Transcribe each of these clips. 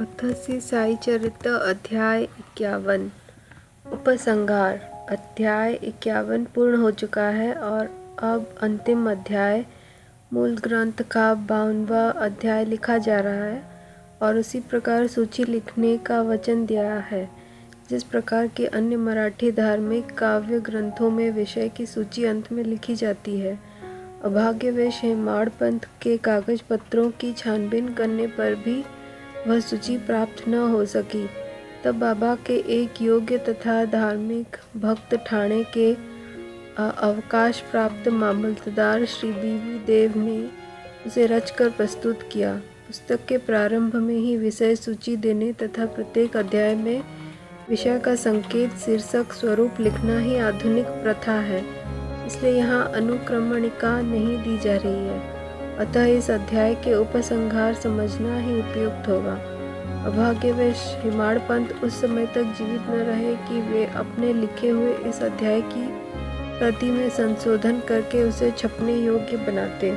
अथ श्री साई चरित्र अध्याय 51 उपसंहार। अध्याय 51 पूर्ण हो चुका है और अब अंतिम अध्याय मूल ग्रंथ का 52वां अध्याय लिखा जा रहा है और उसी प्रकार सूची लिखने का वचन दिया है जिस प्रकार के अन्य मराठी धार्मिक काव्य ग्रंथों में विषय की सूची अंत में लिखी जाती है। अभाग्यवश हेमाड़ पंथ के कागज पत्रों की छानबीन करने पर भी वह सूची प्राप्त न हो सकी। तब बाबा के एक योग्य तथा धार्मिक भक्त ठाणे के अवकाश प्राप्त मामलतदार श्री बीवी देव ने उसे रचकर प्रस्तुत किया। पुस्तक के प्रारंभ में ही विषय सूची देने तथा प्रत्येक अध्याय में विषय का संकेत शीर्षक स्वरूप लिखना ही आधुनिक प्रथा है, इसलिए यहाँ अनुक्रमणिका नहीं दी जा रही है। अतः इस अध्याय के उपसंहार समझना ही उपयुक्त होगा। अभाग्यवश हेमाड़ पंथ उस समय तक जीवित न रहे कि वे अपने लिखे हुए इस अध्याय की प्रति में संशोधन करके उसे छपने योग्य बनाते।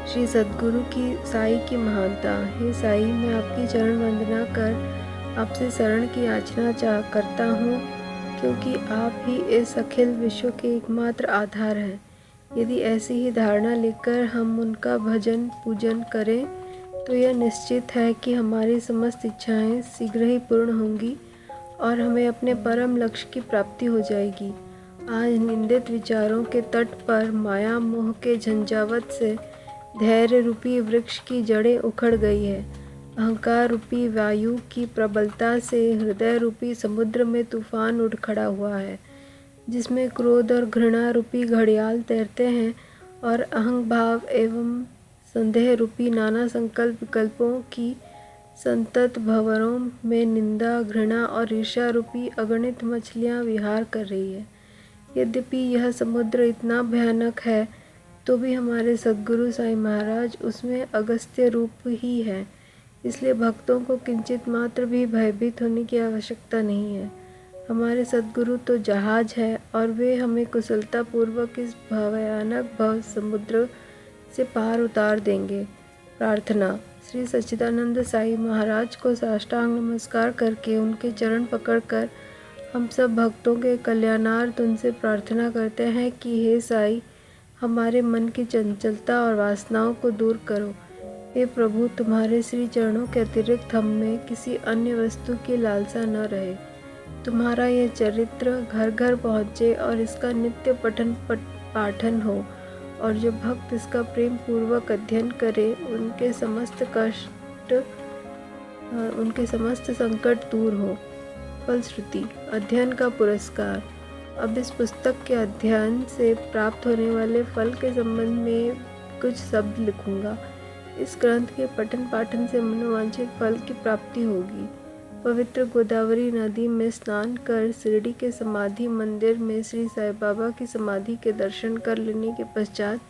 श्री सद्गुरु की साई की महानता। हे साई, मैं आपकी चरण वंदना कर आपसे शरण की याचना करता हूँ, क्योंकि आप ही इस अखिल विश्व के एकमात्र आधार हैं। यदि ऐसी ही धारणा लेकर हम उनका भजन पूजन करें तो यह निश्चित है कि हमारी समस्त इच्छाएं शीघ्र ही पूर्ण होंगी और हमें अपने परम लक्ष्य की प्राप्ति हो जाएगी। आज निंदित विचारों के तट पर माया मोह के झंझावत से धैर्य रूपी वृक्ष की जड़ें उखड़ गई है। अहंकार रूपी वायु की प्रबलता से हृदय रूपी समुद्र में तूफान उठ खड़ा हुआ है, जिसमें क्रोध और घृणा रूपी घड़ियाल तैरते हैं और अहंग भाव एवं संदेह रूपी नाना संकल्प विकल्पों की संतत भंवरों में निंदा घृणा और ईर्ष्या रूपी अगणित मछलियां विहार कर रही है। यद्यपि यह समुद्र इतना भयानक है तो भी हमारे सद्गुरु साईं महाराज उसमें अगस्त्य रूप ही है, इसलिए भक्तों को किंचित मात्र भी भयभीत होने की आवश्यकता नहीं है। हमारे सद्गुरु तो जहाज है और वे हमें कुशलता पूर्वक इस भयानक भव समुद्र से पार उतार देंगे। प्रार्थना। श्री सच्चिदानंद साई महाराज को साष्टांग नमस्कार करके उनके चरण पकड़कर हम सब भक्तों के कल्याणार्थ उनसे प्रार्थना करते हैं कि हे साई, हमारे मन की चंचलता और वासनाओं को दूर करो। हे प्रभु, तुम्हारे श्री चरणों के अतिरिक्त हम में किसी अन्य वस्तु की लालसा न रहे। तुम्हारा यह चरित्र घर घर पहुँचे और इसका नित्य पठन पाठन हो, और जो भक्त इसका प्रेम पूर्वक अध्ययन करे उनके समस्त संकट दूर हो। फलश्रुति। अध्ययन का पुरस्कार। अब इस पुस्तक के अध्ययन से प्राप्त होने वाले फल के संबंध में कुछ शब्द लिखूंगा। इस ग्रंथ के पठन पाठन से मनोवांछित फल की प्राप्ति होगी। पवित्र गोदावरी नदी में स्नान कर शिरडी के समाधि मंदिर में श्री साई बाबा की समाधि के दर्शन कर लेने के पश्चात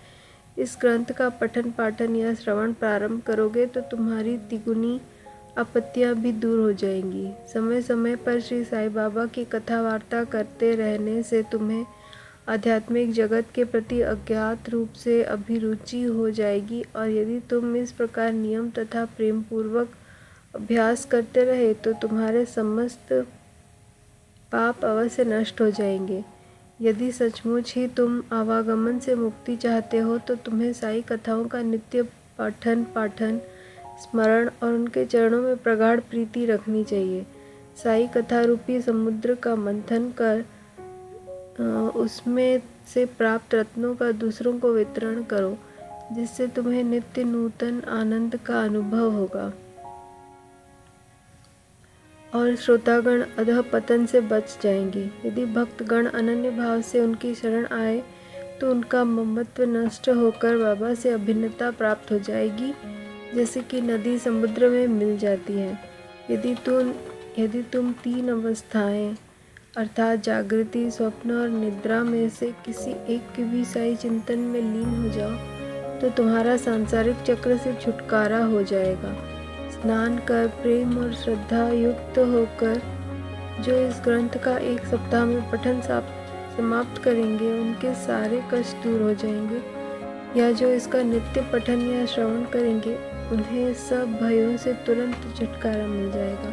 इस ग्रंथ का पठन पाठन या श्रवण प्रारंभ करोगे तो तुम्हारी तिगुनी आपत्तियां भी दूर हो जाएंगी। समय समय पर श्री साई बाबा की कथा वार्ता करते रहने से तुम्हें आध्यात्मिक जगत के प्रति अज्ञात रूप से अभिरुचि हो जाएगी, और यदि तुम इस प्रकार नियम तथा प्रेम पूर्वक अभ्यास करते रहे तो तुम्हारे समस्त पाप अवश्य नष्ट हो जाएंगे। यदि सचमुच ही तुम आवागमन से मुक्ति चाहते हो तो तुम्हें साई कथाओं का नित्य पठन पाठन स्मरण और उनके चरणों में प्रगाढ़ प्रीति रखनी चाहिए। साई कथा रूपी समुद्र का मंथन कर उसमें से प्राप्त रत्नों का दूसरों को वितरण करो, जिससे तुम्हें नित्य नूतन आनंद का अनुभव होगा और श्रोतागण अधः पतन से बच जाएंगे। यदि भक्तगण अनन्य भाव से उनकी शरण आए तो उनका ममत्व नष्ट होकर बाबा से अभिन्नता प्राप्त हो जाएगी, जैसे कि नदी समुद्र में मिल जाती है। यदि तुम तीन अवस्थाएं अर्थात जागृति, स्वप्न और निद्रा में से किसी एक के भी साई चिंतन में लीन हो जाओ तो तुम्हारा सांसारिक चक्र से छुटकारा हो जाएगा। स्नान कर प्रेम और श्रद्धा युक्त होकर जो इस ग्रंथ का एक सप्ताह में पठन समाप्त करेंगे उनके सारे कष्ट दूर हो जाएंगे। या जो इसका नित्य पठन या श्रवण करेंगे उन्हें सब भयों से तुरंत छुटकारा मिल जाएगा।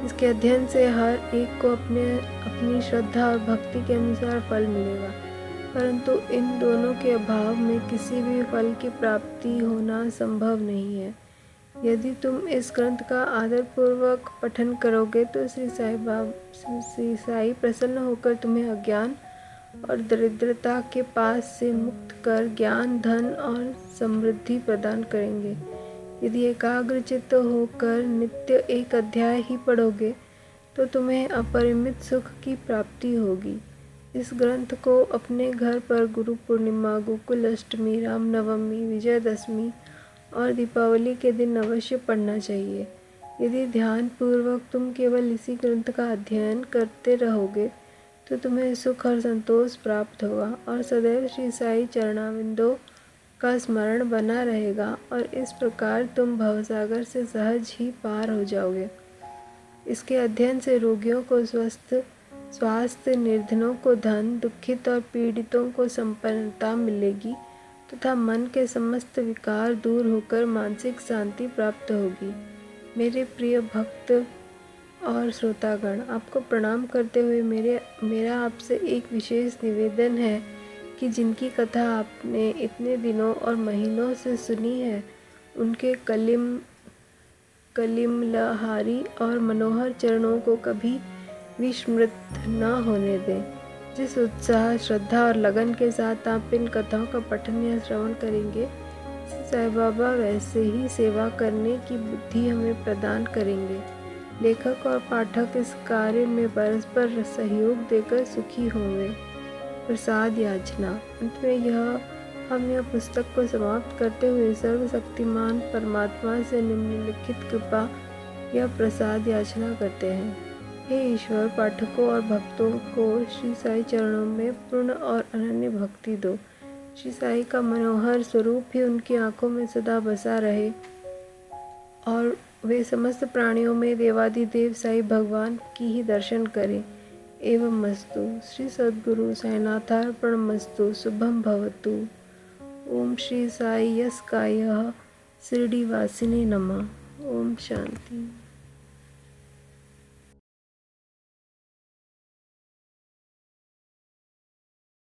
इसके अध्ययन से हर एक को अपनी श्रद्धा और भक्ति के अनुसार फल मिलेगा, परंतु इन दोनों के अभाव में किसी भी फल की प्राप्ति होना संभव नहीं है। यदि तुम इस ग्रंथ का आदरपूर्वक पठन करोगे तो श्री साई प्रसन्न होकर तुम्हें अज्ञान और दरिद्रता के पास से मुक्त कर ज्ञान, धन और समृद्धि प्रदान करेंगे। यदि एकाग्रचित्त होकर नित्य एक अध्याय ही पढ़ोगे तो तुम्हें अपरिमित सुख की प्राप्ति होगी। इस ग्रंथ को अपने घर पर गुरु पूर्णिमा, गोकुल अष्टमी, रामनवमी, विजयदशमी और दीपावली के दिन अवश्य पढ़ना चाहिए। यदि ध्यान पूर्वक तुम केवल इसी ग्रंथ का अध्ययन करते रहोगे तो तुम्हें सुख और संतोष प्राप्त होगा और सदैव श्री साई चरणाविंदों का स्मरण बना रहेगा और इस प्रकार तुम भवसागर से सहज ही पार हो जाओगे। इसके अध्ययन से रोगियों को स्वास्थ्य, निर्धनों को धन, दुखित और पीड़ितों को संपन्नता मिलेगी तथा मन के समस्त विकार दूर होकर मानसिक शांति प्राप्त होगी। मेरे प्रिय भक्त और श्रोतागण, आपको प्रणाम करते हुए मेरा आपसे एक विशेष निवेदन है कि जिनकी कथा आपने इतने दिनों और महीनों से सुनी है उनके कलिमलहारी और मनोहर चरणों को कभी विस्मृत न होने दें। जिस उत्साह, श्रद्धा और लगन के साथ आप इन कथाओं का पठन या श्रवण करेंगे, साईं बाबा वैसे ही सेवा करने की बुद्धि हमें प्रदान करेंगे। लेखक और पाठक इस कार्य में परस्पर सहयोग देकर सुखी होंगे। प्रसाद याचना। अंत में हम यह पुस्तक को समाप्त करते हुए सर्वशक्तिमान परमात्मा से निम्नलिखित कृपा या प्रसाद याचना करते हैं। हे ईश्वर, पाठकों और भक्तों को श्री साई चरणों में पूर्ण और अनन्य भक्ति दो। श्री साई का मनोहर स्वरूप ही उनकी आंखों में सदा बसा रहे और वे समस्त प्राणियों में देवादिदेव साई भगवान की ही दर्शन करें। एवं मस्तु। श्री सद्गुरु साईनाथार्पणमस्तु। शुभम भवतु। ओम श्री साई यस्कायः शिरडीवासिने नमः। ओम शांति।